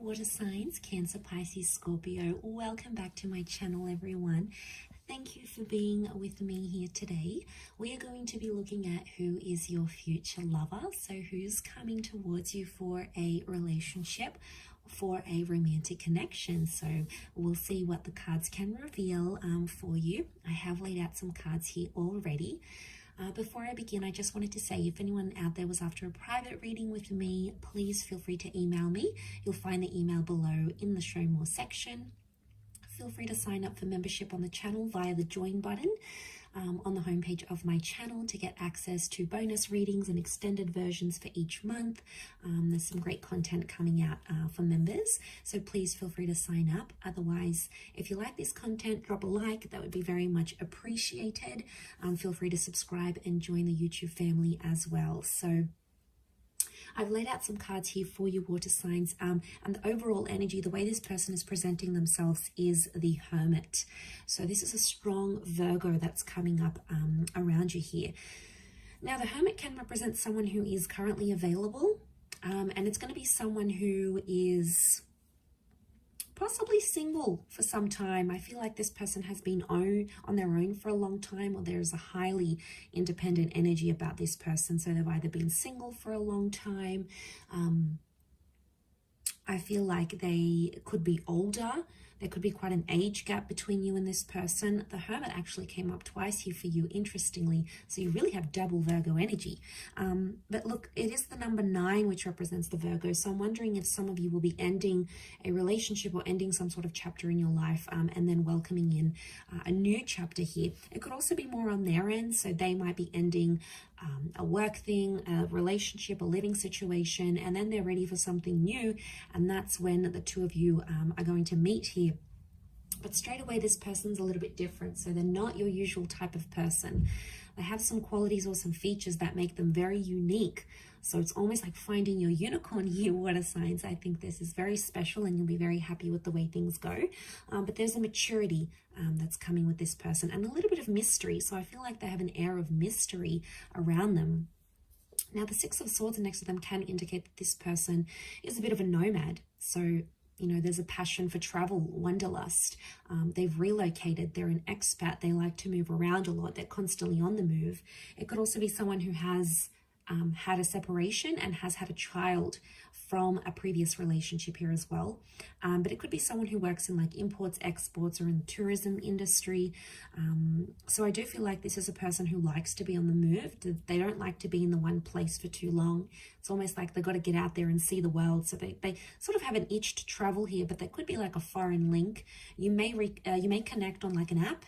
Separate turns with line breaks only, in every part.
water signs, Cancer, Pisces, Scorpio. Welcome back to my channel, everyone. Thank you for being with me here today. We are going to be looking at who is your future lover. So who's coming towards you for a relationship, for a romantic connection. So we'll see what the cards can reveal for you. I have laid out some cards here already. Before I begin, I just wanted to say, if anyone out there was after a private reading with me, please feel free to email me. You'll find the email below in the show more section. Feel free to sign up for membership on the channel via the join button on the homepage of my channel to get access to bonus readings and extended versions for each month. There's some great content coming out for members, so please feel free to sign up. Otherwise, if you like this content, drop a like. That would be very much appreciated. Feel free to subscribe and join the YouTube family as well. So I've laid out some cards here for you, water signs, and the overall energy, the way this person is presenting themselves is the Hermit. So this is a strong Virgo that's coming up around you here. Now, the Hermit can represent someone who is currently available, and it's going to be someone who is possibly single for some time. I feel like this person has been on their own for a long time, or there's a highly independent energy about this person. So they've either been single for a long time. I feel like they could be older. There could be quite an age gap between you and this person. The Hermit actually came up twice here for you, interestingly. So you really have double Virgo energy. But look, it is the number 9, which represents the Virgo. So I'm wondering if some of you will be ending a relationship or ending some sort of chapter in your life and then welcoming in a new chapter here. It could also be more on their end. So they might be ending a work thing, a relationship, a living situation, and then they're ready for something new. And that's when the two of you are going to meet here. But straight away, this person's a little bit different. So they're not your usual type of person. They have some qualities or some features that make them very unique. So it's almost like finding your unicorn here, water signs. I think this is very special and you'll be very happy with the way things go. But there's a maturity that's coming with this person and a little bit of mystery. So I feel like they have an air of mystery around them. Now, the 6 of Swords next to them can indicate that this person is a bit of a nomad. So, you know, there's a passion for travel, wanderlust. They've relocated. They're an expat. They like to move around a lot. They're constantly on the move. It could also be someone who has had a separation and has had a child from a previous relationship here as well. But it could be someone who works in like imports, exports, or in the tourism industry. So I do feel like this is a person who likes to be on the move. They don't like to be in the one place for too long. It's almost like they've got to get out there and see the world. So they sort of have an itch to travel here, but they could be like a foreign link. You may connect on like an app.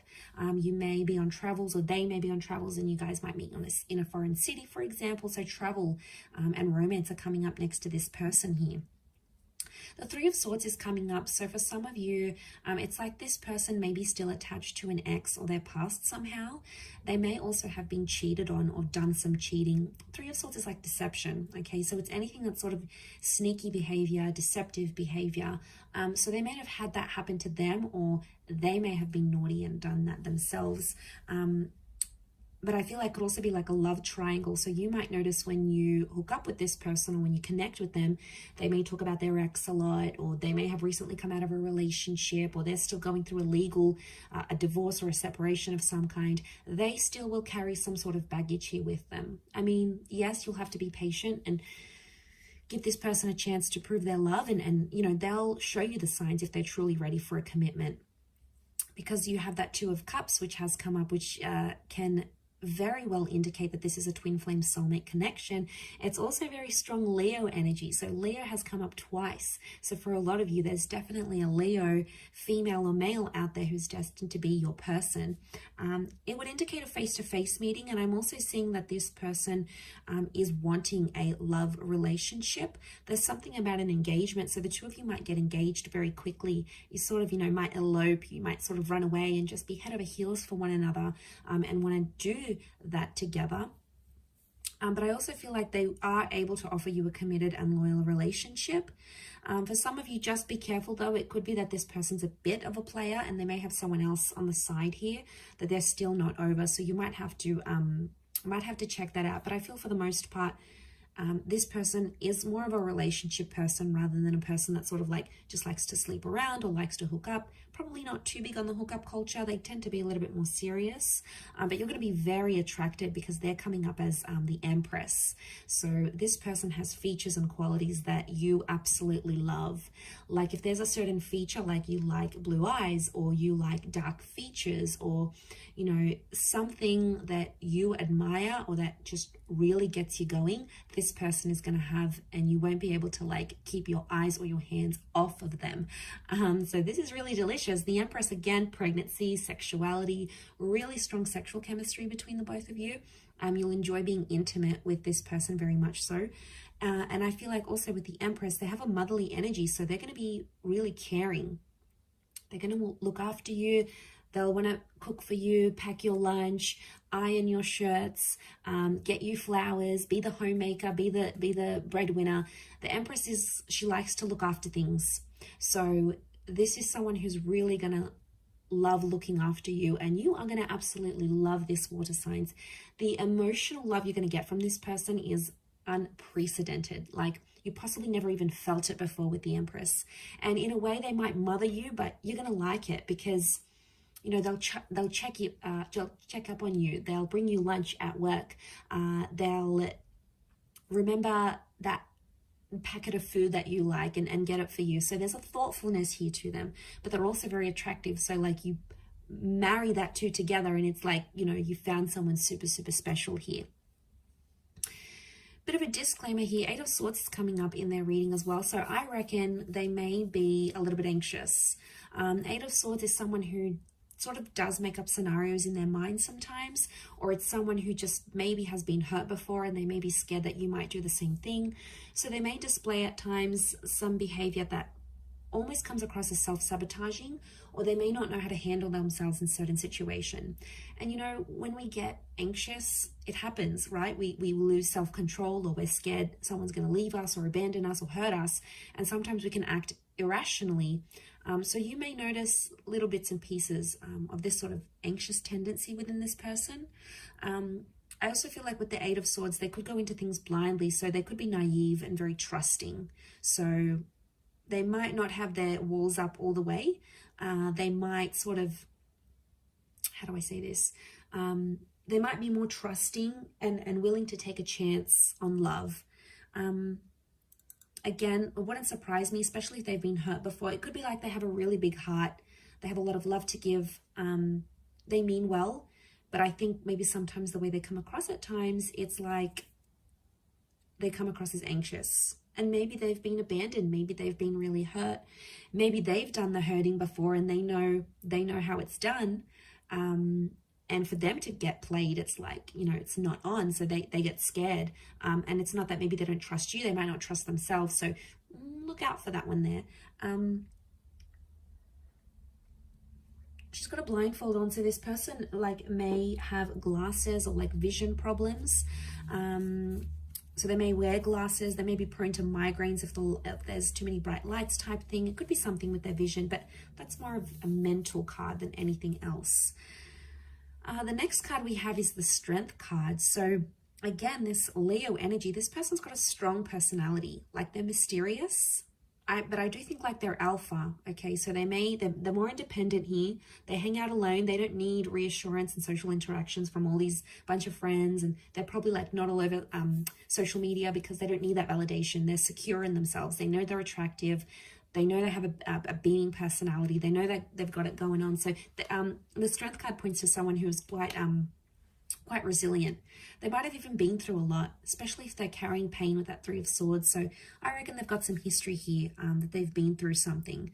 You may be on travels, or they may be on travels, and you guys might meet in a foreign city, for example. So travel and romance are coming up next to this person here. The 3 of Swords is coming up. So for some of you, it's like this person may be still attached to an ex or their past somehow. They may also have been cheated on or done some cheating. 3 of Swords is like deception. Okay, so it's anything that's sort of sneaky behavior, deceptive behavior. So they may have had that happen to them, or they may have been naughty and done that themselves. But I feel like it could also be like a love triangle. So you might notice when you hook up with this person or when you connect with them, they may talk about their ex a lot, or they may have recently come out of a relationship, or they're still going through a divorce or a separation of some kind. They still will carry some sort of baggage here with them. I mean, yes, you'll have to be patient and give this person a chance to prove their love. And you know, they'll show you the signs if they're truly ready for a commitment. Because you have that 2 of Cups, which has come up, which can very well indicate that this is a twin flame soulmate connection. It's also very strong Leo energy. So Leo has come up twice. So for a lot of you, there's definitely a Leo, female or male, out there who's destined to be your person. It would indicate a face-to-face meeting. And I'm also seeing that this person is wanting a love relationship. There's something about an engagement. So the 2 of you might get engaged very quickly. You sort of, you know, might elope. You might sort of run away and just be head over heels for one another and want to do that together. But I also feel like they are able to offer you a committed and loyal relationship. For some of you, just be careful though. It could be that this person's a bit of a player and they may have someone else on the side here that they're still not over. So you might have to check that out. But I feel for the most part, This person is more of a relationship person rather than a person that sort of like just likes to sleep around or likes to hook up. Probably not too big on the hookup culture. They tend to be a little bit more serious, but you're going to be very attracted because they're coming up as the empress. So this person has features and qualities that you absolutely love. Like if there's a certain feature, like you like blue eyes or you like dark features, or you know, something that you admire or that just really gets you going, this person is going to have, and you won't be able to like keep your eyes or your hands off of them. So this is really delicious. The Empress, again, pregnancy, sexuality, really strong sexual chemistry between the both of you. You'll enjoy being intimate with this person very much so. And I feel like also with the Empress, they have a motherly energy, so they're going to be really caring. They're going to look after you. They'll want to cook for you, pack your lunch, iron your shirts, get you flowers, be the homemaker, be the breadwinner. The Empress she likes to look after things. So this is someone who's really going to love looking after you, and you are going to absolutely love this, water signs. The emotional love you're going to get from this person is unprecedented. Like you possibly never even felt it before with the Empress. And in a way, they might mother you, but you're going to like it because, you know, they'll check up on you. They'll bring you lunch at work. They'll remember that packet of food that you like and get it for you. So there's a thoughtfulness here to them, but they're also very attractive. So like you marry that two together and it's like, you know, you found someone super, super special here. Bit of a disclaimer here, Eight of Swords is coming up in their reading as well. So I reckon they may be a little bit anxious. Eight of Swords is someone who sort of does make up scenarios in their mind sometimes, or it's someone who just maybe has been hurt before and they may be scared that you might do the same thing. So they may display at times some behavior that almost comes across as self-sabotaging, or they may not know how to handle themselves in certain situation. And you know, when we get anxious, it happens, right? We lose self-control, or we're scared someone's going to leave us or abandon us or hurt us, and sometimes we can act irrationally. So you may notice little bits and pieces of this sort of anxious tendency within this person. I also feel like with the Eight of Swords, they could go into things blindly. So they could be naive and very trusting. So they might not have their walls up all the way. They might sort of, how do I say this? They might be more trusting and willing to take a chance on love. Again, it wouldn't surprise me, especially if they've been hurt before. It could be like they have a really big heart. They have a lot of love to give. They mean well, but I think maybe sometimes the way they come across at times, it's like they come across as anxious. And maybe they've been abandoned. Maybe they've been really hurt. Maybe they've done the hurting before and they know how it's done. And for them to get played, it's like, you know, it's not on. So they get scared. And it's not that maybe they don't trust you. They might not trust themselves. So look out for that one there. She's got a blindfold on. So this person like may have glasses or like vision problems. So they may wear glasses. They may be prone to migraines if there's too many bright lights type thing. It could be something with their vision, but that's more of a mental card than anything else. The next card we have is the Strength card. So again, this Leo energy, this person's got a strong personality. Like they're mysterious, but I do think like they're alpha. Okay, so they're more independent here. They hang out alone. They don't need reassurance and social interactions from all these bunch of friends. And they're probably like not all over social media because they don't need that validation. They're secure in themselves. They know they're attractive. They know they have a being personality. They know that they've got it going on. So the Strength card points to someone who is quite resilient. They might have even been through a lot, especially if they're carrying pain with that Three of Swords. So I reckon they've got some history here, that they've been through something.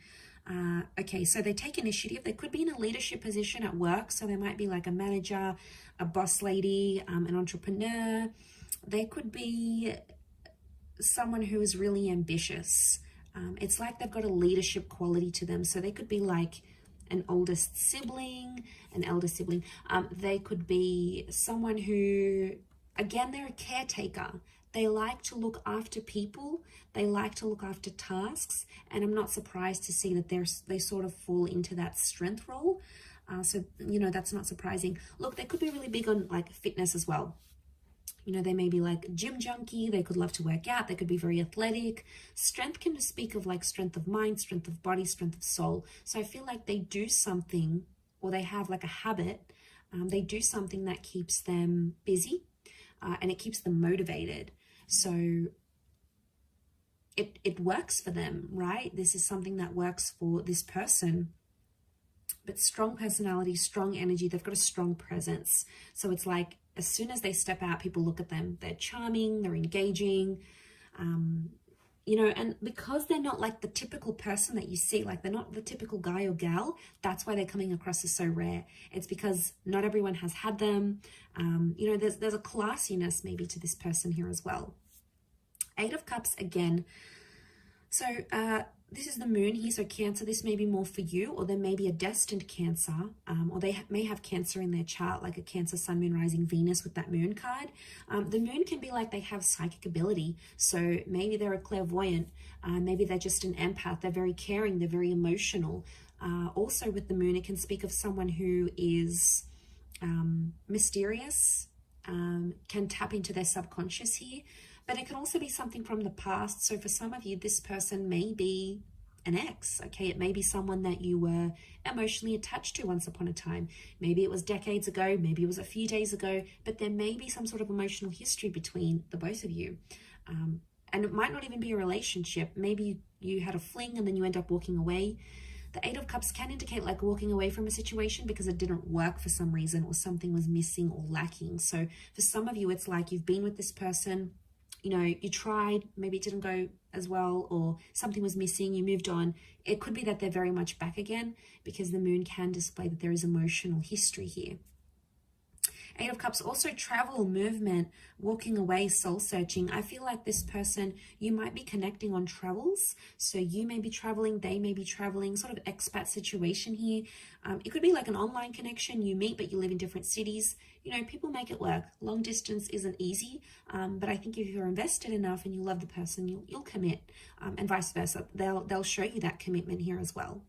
Okay, so they take initiative. They could be in a leadership position at work. So they might be like a manager, a boss lady, an entrepreneur. They could be someone who is really ambitious. It's like they've got a leadership quality to them. So they could be like an oldest sibling, an elder sibling. They could be someone who, again, they're a caretaker. They like to look after people. They like to look after tasks. And I'm not surprised to see that they sort of fall into that strength role. So, you know, that's not surprising. Look, they could be really big on like fitness as well. You know, they may be like gym junkie. They could love to work out. They could be very athletic. Strength can just speak of like strength of mind, strength of body, strength of soul. So I feel like they do something, or they have like a habit. They do something that keeps them busy, and it keeps them motivated. So it works for them, right? This is something that works for this person. But strong personality, strong energy, they've got a strong presence. So it's like, as soon as they step out, people look at them. They're charming, they're engaging, you know, and because they're not like the typical person that you see, like they're not the typical guy or gal, that's why they're coming across as so rare. It's because not everyone has had them. You know, there's a classiness maybe to this person here as well. 8 of Cups again. So this is the moon here, so Cancer, this may be more for you, or there may be a destined Cancer, or they may have Cancer in their chart, like a Cancer, Sun, Moon, Rising, Venus with that moon card. The moon can be like they have psychic ability, so maybe they're a clairvoyant, maybe they're just an empath, they're very caring, they're very emotional. Also with the moon, it can speak of someone who is mysterious, can tap into their subconscious here. But it can also be something from the past. So for some of you, this person may be an ex, okay? It may be someone that you were emotionally attached to once upon a time. Maybe it was decades ago, maybe it was a few days ago, but there may be some sort of emotional history between the both of you. And it might not even be a relationship. Maybe you had a fling and then you end up walking away. The 8 of Cups can indicate like walking away from a situation because it didn't work for some reason, or something was missing or lacking. So for some of you, it's like you've been with this person, you know, you tried, maybe it didn't go as well, or something was missing, you moved on. It could be that they're very much back again, because the moon can display that there is emotional history here. 8 of Cups, also travel, movement, walking away, soul searching. I feel like this person, you might be connecting on travels. So you may be traveling, they may be traveling, sort of expat situation here. It could be like an online connection. You meet, but you live in different cities. You know, people make it work. Long distance isn't easy, but I think if you're invested enough and you love the person, you'll commit, and vice versa. They'll show you that commitment here as well.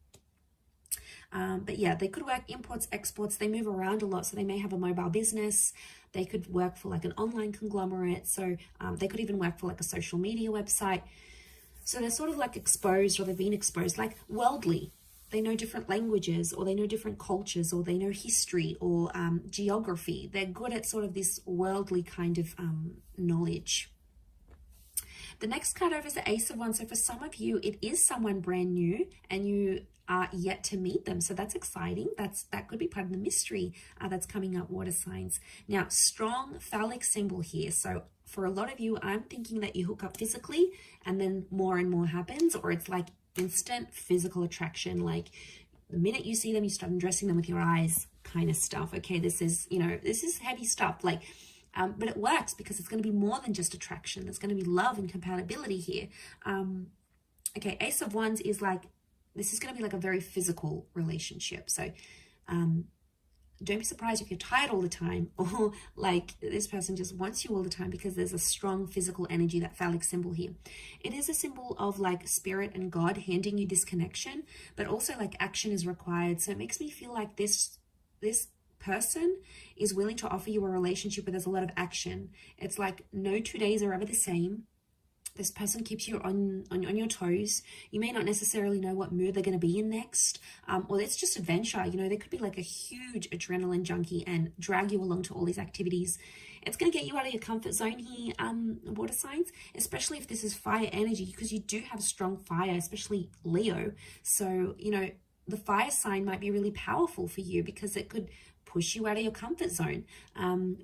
But yeah, they could work imports, exports. They move around a lot, so they may have a mobile business. They could work for like an online conglomerate. So they could even work for like a social media website. So they're sort of like exposed, or they've been exposed, like worldly. They know different languages, or they know different cultures, or they know history or geography. They're good at sort of this worldly kind of knowledge. The next card over is the Ace of Wands. So for some of you, it is someone brand new and you are yet to meet them. So that's exciting. That could be part of the mystery that's coming up, water signs. Now, strong phallic symbol here. So for a lot of you, I'm thinking that you hook up physically and then more and more happens, or it's like instant physical attraction. Like the minute you see them, you start undressing them with your eyes kind of stuff. Okay, this is, you know, this is heavy stuff. Like, but it works because it's going to be more than just attraction. There's going to be love and compatibility here. Okay, Ace of Wands is like, this is going to be like a very physical relationship. So don't be surprised if you're tired all the time, or like this person just wants you all the time, because there's a strong physical energy, that phallic symbol here. It is a symbol of like spirit and God handing you this connection, but also like action is required. So it makes me feel like this person is willing to offer you a relationship where there's a lot of action. It's like no 2 days are ever the same. This person keeps you on your toes. You may not necessarily know what mood they're going to be in next, or it's just adventure. You know, they could be like a huge adrenaline junkie and drag you along to all these activities. It's going to get you out of your comfort zone here, water signs, especially if this is fire energy, because you do have strong fire, especially Leo. So, you know, the fire sign might be really powerful for you, because it could push you out of your comfort zone,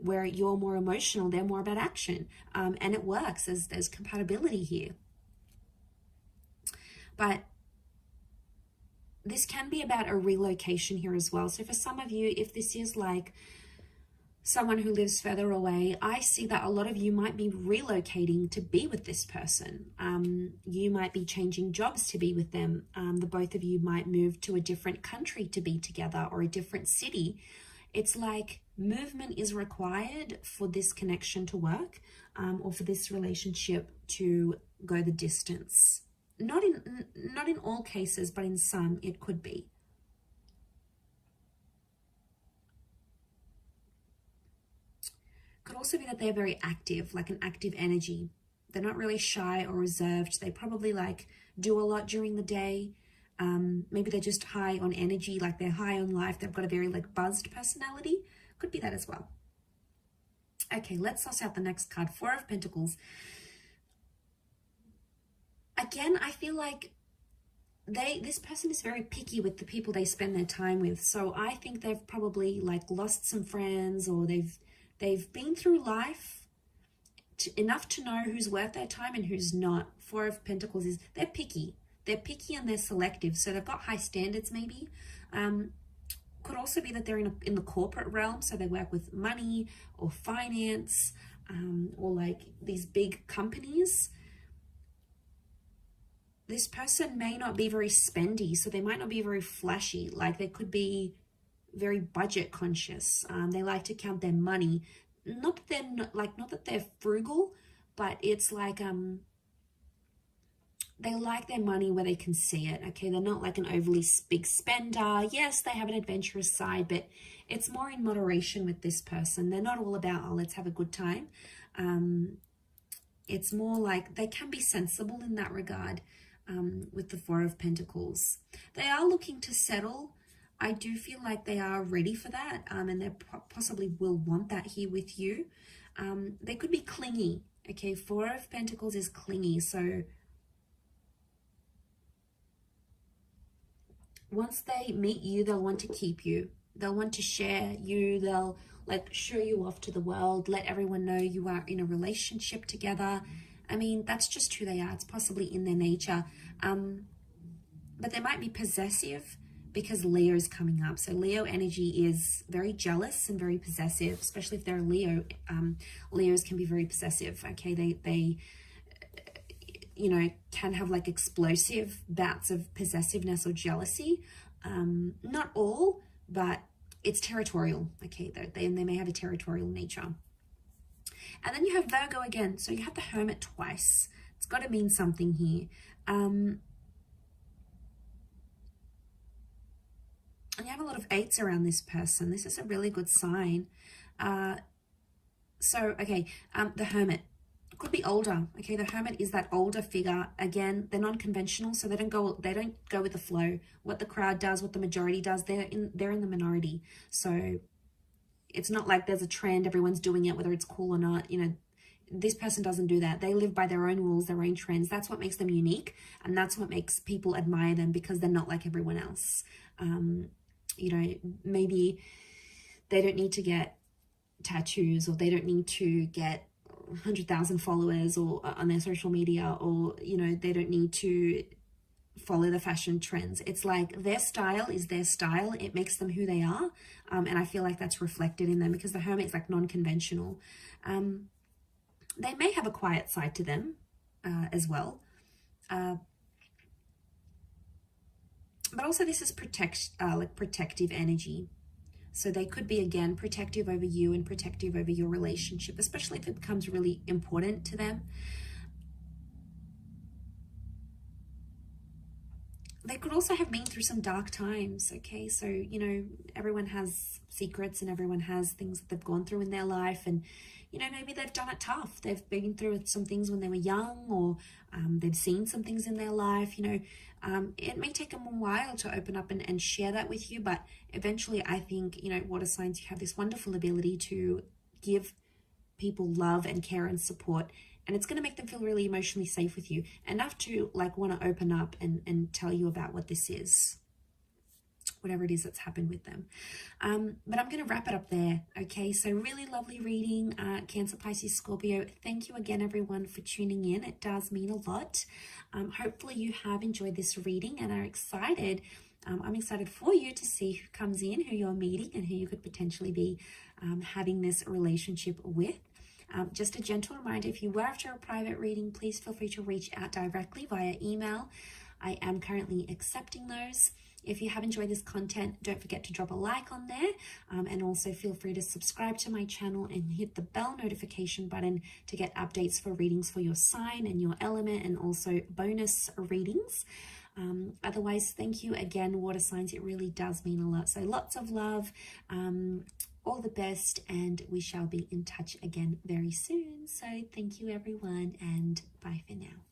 where you're more emotional, they're more about action, and it works as there's compatibility here. But this can be about a relocation here as well. So for some of you, if this is like someone who lives further away, I see that a lot of you might be relocating to be with this person. You might be changing jobs to be with them. The both of you might move to a different country to be together, or a different city. It's like movement is required for this connection to work, or for this relationship to go the distance. Not in all cases, but in some it could be. Could also be that they're very active, like an active energy. They're not really shy or reserved. They probably like do a lot during the day. Maybe they're just high on energy, like they're high on life. They've got a very like buzzed personality. Could be that as well. Okay, let's suss out the next card. Four of Pentacles. Again, I feel like this person is very picky with the people they spend their time with. So I think they've probably like lost some friends, or they've been through life enough to know who's worth their time and who's not. Four of Pentacles is they're picky. They're picky and they're selective. So they've got high standards maybe. Could also be that they're in the corporate realm. So they work with money or finance, or like these big companies. This person may not be very spendy, so they might not be very flashy. Like they could be very budget conscious. They like to count their money. Not that they're frugal, but it's like they like their money where they can see it. Okay, they're not like an overly big spender. Yes, they have an adventurous side, but it's more in moderation with this person. They're not all about, oh, let's have a good time. It's more like they can be sensible in that regard. With the Four of Pentacles, they are looking to settle. I do feel like they are ready for that, and they possibly will want that here with you. They could be clingy. Okay, Four of Pentacles is clingy, so once they meet you, they'll want to keep you. They'll want to share you. They'll like show you off to the world, let everyone know you are in a relationship together. I mean, that's just who they are. It's possibly in their nature. But they might be possessive because Leo is coming up. So Leo energy is very jealous and very possessive, especially if they're a Leo. Leos can be very possessive. Okay, they you know, can have like explosive bouts of possessiveness or jealousy. Not all, but it's territorial. Okay, they may have a territorial nature. And then you have Virgo again. So you have the Hermit twice. It's got to mean something here. And you have a lot of eights around this person. This is a really good sign. The Hermit could be older. Okay, the Hermit is that older figure. Again, they're non-conventional, so they don't go with the flow. What the crowd does, what the majority does, they're in the minority. So it's not like there's a trend, everyone's doing it, whether it's cool or not. You know, this person doesn't do that. They live by their own rules, their own trends. That's what makes them unique, and that's what makes people admire them, because they're not like everyone else. You know, maybe they don't need to get tattoos, or they don't need to get 100,000 followers or on their social media, or, you know, they don't need to follow the fashion trends. It's like their style is their style. It makes them who they are. And I feel like that's reflected in them, because the Hermit is like non-conventional. They may have a quiet side to them as well. But also this is protective energy. So they could be, again, protective over you and protective over your relationship, especially if it becomes really important to them. They could also have been through some dark times, okay? So, you know, everyone has secrets and everyone has things that they've gone through in their life, and, you know, maybe they've done it tough. They've been through some things when they were young, or they've seen some things in their life, you know. It may take them a while to open up and share that with you, but eventually I think, you know, water signs, you have this wonderful ability to give people love and care and support, and it's going to make them feel really emotionally safe with you, enough to like want to open up and tell you about what this is, whatever it is that's happened with them. But I'm going to wrap it up there. Okay, so really lovely reading, Cancer, Pisces, Scorpio. Thank you again, everyone, for tuning in. It does mean a lot. Hopefully you have enjoyed this reading and are excited. I'm excited for you to see who comes in, who you're meeting, and who you could potentially be having this relationship with. Just a gentle reminder, if you were after a private reading, please feel free to reach out directly via email. I am currently accepting those. If you have enjoyed this content, don't forget to drop a like on there, and also feel free to subscribe to my channel and hit the bell notification button to get updates for readings for your sign and your element, and also bonus readings. Otherwise, thank you again, water signs. It really does mean a lot. So lots of love. all the best, and we shall be in touch again very soon. So thank you everyone, and bye for now.